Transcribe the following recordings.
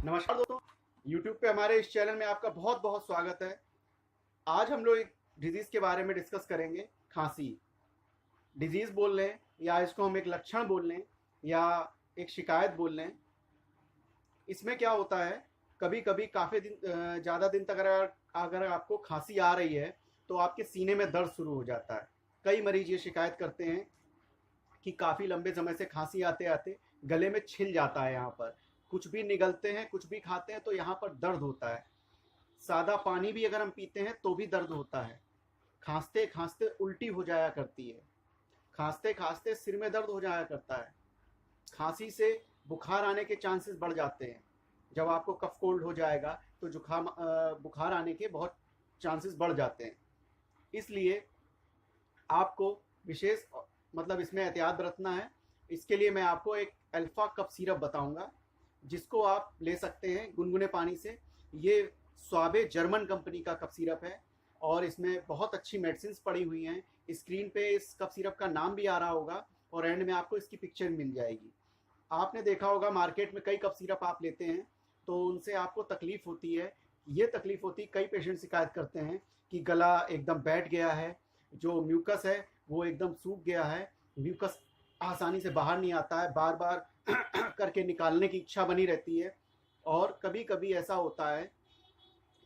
नमस्कार दोस्तों, YouTube पे हमारे इस चैनल में आपका बहुत बहुत स्वागत है। आज हम लोग एक डिजीज़ के बारे में डिस्कस करेंगे, खांसी। डिजीज़ बोल लें या इसको हम एक लक्षण बोल लें या एक शिकायत बोल लें। इसमें क्या होता है, कभी कभी काफ़ी दिन ज़्यादा दिन तक अगर आपको खांसी आ रही है तो आपके सीने में दर्द शुरू हो जाता है। कई मरीज ये शिकायत करते हैं कि काफ़ी लंबे समय से खांसी आते आते गले में छिल जाता है। यहाँ पर कुछ भी निगलते हैं, कुछ भी खाते हैं तो यहाँ पर दर्द होता है। सादा पानी भी अगर हम पीते हैं तो भी दर्द होता है। खांसते खांसते उल्टी हो जाया करती है। खांसते खांसते सिर में दर्द हो जाया करता है। खांसी से बुखार आने के चांसेस बढ़ जाते हैं। जब आपको कफ कोल्ड हो जाएगा तो जुखाम बुखार आने के बहुत चांसेस बढ़ जाते हैं। इसलिए आपको विशेष इसमें एहतियात बरतना है। इसके लिए मैं आपको एक अल्फा कफ सिरप बताऊंगा, जिसको आप ले सकते हैं गुनगुने पानी से। ये स्वाबे जर्मन कंपनी का कफ सिरप है और इसमें बहुत अच्छी मेडिसिन पड़ी हुई हैं। स्क्रीन पे इस कफ सिरप का नाम भी आ रहा होगा और एंड में आपको इसकी पिक्चर मिल जाएगी। आपने देखा होगा मार्केट में कई कफ सिरप आप लेते हैं तो उनसे आपको तकलीफ़ होती है। ये तकलीफ़ होती है, कई पेशेंट शिकायत करते हैं कि गला एकदम बैठ गया है, जो म्यूकस है वो एकदम सूख गया है, म्यूकस आसानी से बाहर नहीं आता है, बार बार करके निकालने की इच्छा बनी रहती है। और कभी कभी ऐसा होता है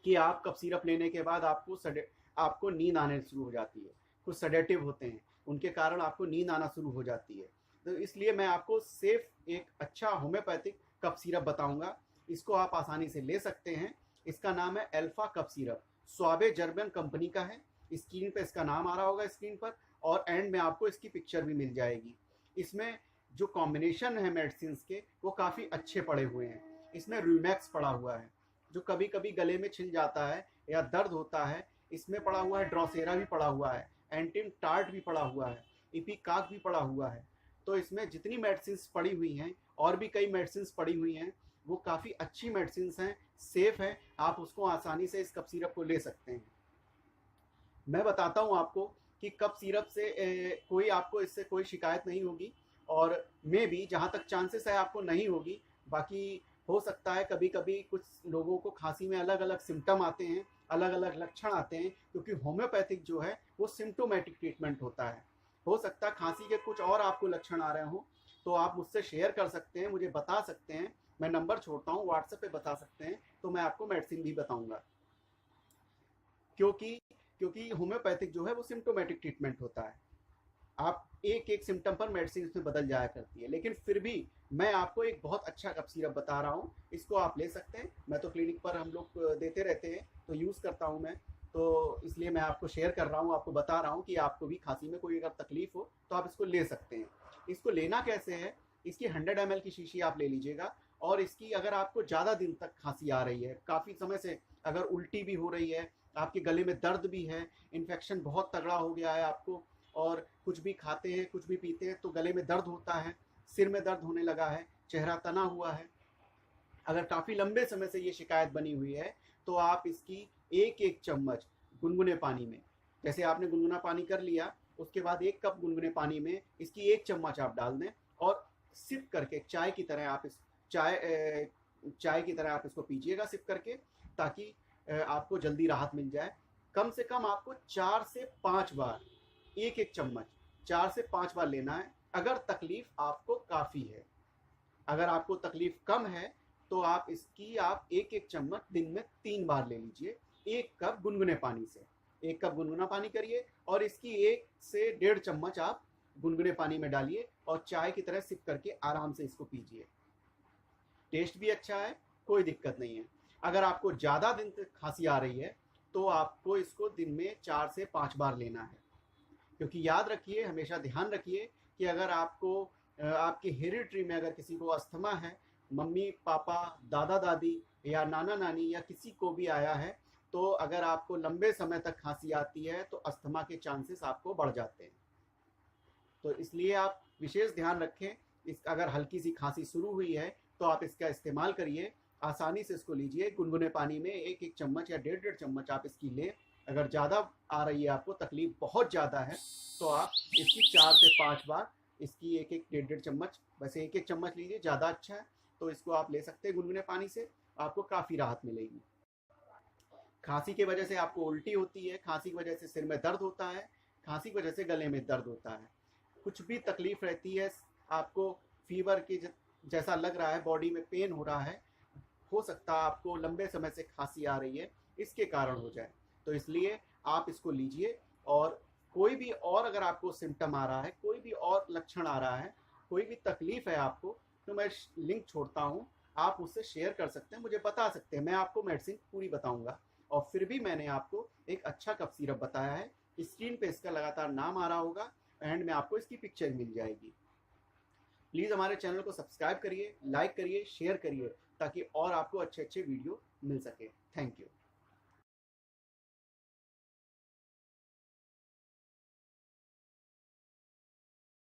कि आप कफ सिरप लेने के बाद आपको नींद आने शुरू हो जाती है। कुछ सेडेटिव होते हैं, उनके कारण आपको नींद आना शुरू हो जाती है। तो इसलिए मैं आपको सेफ एक अच्छा होम्योपैथिक कफ सिरप बताऊंगा। इसको आप आसानी से ले सकते हैं। इसका नाम है alpha cough syrup, Schwabe German company का है। स्क्रीन पे इसका नाम आ रहा होगा स्क्रीन पर, और एंड में आपको इसकी पिक्चर भी मिल जाएगी। इसमें जो कॉम्बिनेशन है मेडिसिन के वो काफ़ी अच्छे पड़े हुए हैं। इसमें रूमैक्स पड़ा हुआ है, जो कभी कभी गले में छिल जाता है या दर्द होता है। इसमें पड़ा हुआ है ड्रोसेरा भी पड़ा हुआ है, एंटिन टार्ट भी पड़ा हुआ है, इपिकाक भी पड़ा हुआ है। तो इसमें जितनी मेडिसिन पड़ी हुई हैं और भी कई मेडिसिन पड़ी हुई हैं, वो काफ़ी अच्छी मेडिसिन हैं, सेफ़ हैं। आप उसको आसानी से इस कफ सिरप को ले सकते हैं। मैं बताता हूँ आपको कि कफ सिरप से कोई आपको इससे कोई शिकायत नहीं होगी, और मे भी जहाँ तक चांसेस है आपको नहीं होगी। बाकी हो सकता है कभी कभी कुछ लोगों को खांसी में अलग अलग सिम्टम आते हैं, अलग अलग लक्षण आते हैं, क्योंकि होम्योपैथिक जो है वो सिम्टोमेटिक ट्रीटमेंट होता है। हो सकता है खांसी के कुछ और आपको लक्षण आ रहे हों, तो आप मुझसे शेयर कर सकते हैं, मुझे बता सकते हैं। मैं नंबर छोड़ता हूँ, व्हाट्सएप पे बता सकते हैं, तो मैं आपको मेडिसिन भी बताऊँगा। क्योंकि क्योंकि होम्योपैथिक जो है वो सिम्टोमेटिक ट्रीटमेंट होता है। आप एक एक सिम्टम पर मेडिसिन इसमें बदल जाया करती है, लेकिन फिर भी मैं आपको एक बहुत अच्छा कफ सिरप बता रहा हूँ। इसको आप ले सकते हैं। मैं तो क्लिनिक पर हम लोग देते रहते हैं तो यूज़ करता हूँ मैं, तो इसलिए मैं आपको शेयर कर रहा हूँ, आपको बता रहा हूँ कि आपको भी खांसी में कोई अगर तकलीफ़ हो तो आप इसको ले सकते हैं। इसको लेना कैसे है, इसकी 100 ml की शीशी आप ले लीजिएगा। और इसकी अगर आपको ज़्यादा दिन तक खांसी आ रही है, काफ़ी समय से अगर उल्टी भी हो रही है, आपके गले में दर्द भी है, इन्फेक्शन बहुत तगड़ा हो गया है आपको, और कुछ भी खाते हैं कुछ भी पीते हैं तो गले में दर्द होता है, सिर में दर्द होने लगा है, चेहरा तना हुआ है, अगर काफ़ी लंबे समय से ये शिकायत बनी हुई है, तो आप इसकी एक एक चम्मच गुनगुने पानी में, जैसे आपने गुनगुना पानी कर लिया, उसके बाद 1 कप गुनगुने पानी में इसकी 1 चम्मच आप डाल दें और सिप करके चाय की तरह आप चाय की तरह आप इसको पीजिएगा सिप करके, ताकि आपको जल्दी राहत मिल जाए। कम से कम आपको 4 से 5 बार एक एक चम्मच 4 से 5 बार लेना है, अगर तकलीफ आपको काफ़ी है। अगर आपको तकलीफ कम है तो आप इसकी एक एक चम्मच दिन में 3 बार ले लीजिए, 1 कप गुनगुने पानी से। 1 कप गुनगुना पानी करिए और इसकी 1 से 1.5 चम्मच आप गुनगुने पानी में डालिए और चाय की तरह सिप करके आराम से इसको पीजिए। टेस्ट भी अच्छा है, कोई दिक्कत नहीं है। अगर आपको ज़्यादा दिन तक खांसी आ रही है तो आपको इसको दिन में 4 से 5 बार लेना है। क्योंकि याद रखिए, हमेशा ध्यान रखिए कि अगर आपको आपकी हेरिडिटी में अगर किसी को अस्थमा है, मम्मी पापा दादा दादी या नाना नानी या किसी को भी आया है, तो अगर आपको लंबे समय तक खांसी आती है तो अस्थमा के चांसेस आपको बढ़ जाते हैं। तो इसलिए आप विशेष ध्यान रखें। अगर हल्की सी खांसी शुरू हुई है तो आप इसका इस्तेमाल करिए, आसानी से इसको लीजिए। गुनगुने पानी में 1 एक चम्मच या 1.5 चम्मच आप इसकी लें। अगर ज़्यादा आ रही है, आपको तकलीफ बहुत ज़्यादा है, तो आप इसकी 4 से 5 बार इसकी 1 एक 1.5 चम्मच, वैसे 1 एक चम्मच लीजिए, ज़्यादा अच्छा है। तो इसको आप ले सकते हैं गुनगुने पानी से आपको काफ़ी राहत मिलेगी। खांसी की वजह से आपको उल्टी होती है, खांसी की वजह से सिर में दर्द होता है, खांसी की वजह से गले में दर्द होता है, कुछ भी तकलीफ रहती है, आपको फीवर की जैसा लग रहा है, बॉडी में पेन हो रहा है, हो सकता है आपको लंबे समय से खांसी आ रही है, इसके कारण हो जाए। तो इसलिए आप इसको लीजिए। और कोई भी और अगर आपको सिम्टम आ रहा है, कोई भी और लक्षण आ रहा है, कोई भी तकलीफ है आपको, तो मैं लिंक छोड़ता हूँ, आप उससे शेयर कर सकते हैं, मुझे बता सकते हैं, मैं आपको मेडिसिन पूरी बताऊंगा। और फिर भी मैंने आपको एक अच्छा कफ सिरप बताया है, स्क्रीन पे इसका लगातार नाम आ रहा होगा, एंड में आपको इसकी पिक्चर मिल जाएगी। प्लीज़ हमारे चैनल को सब्सक्राइब करिए, लाइक करिए, शेयर करिए, ताकि और आपको अच्छे अच्छे वीडियो मिल सके। Thank you.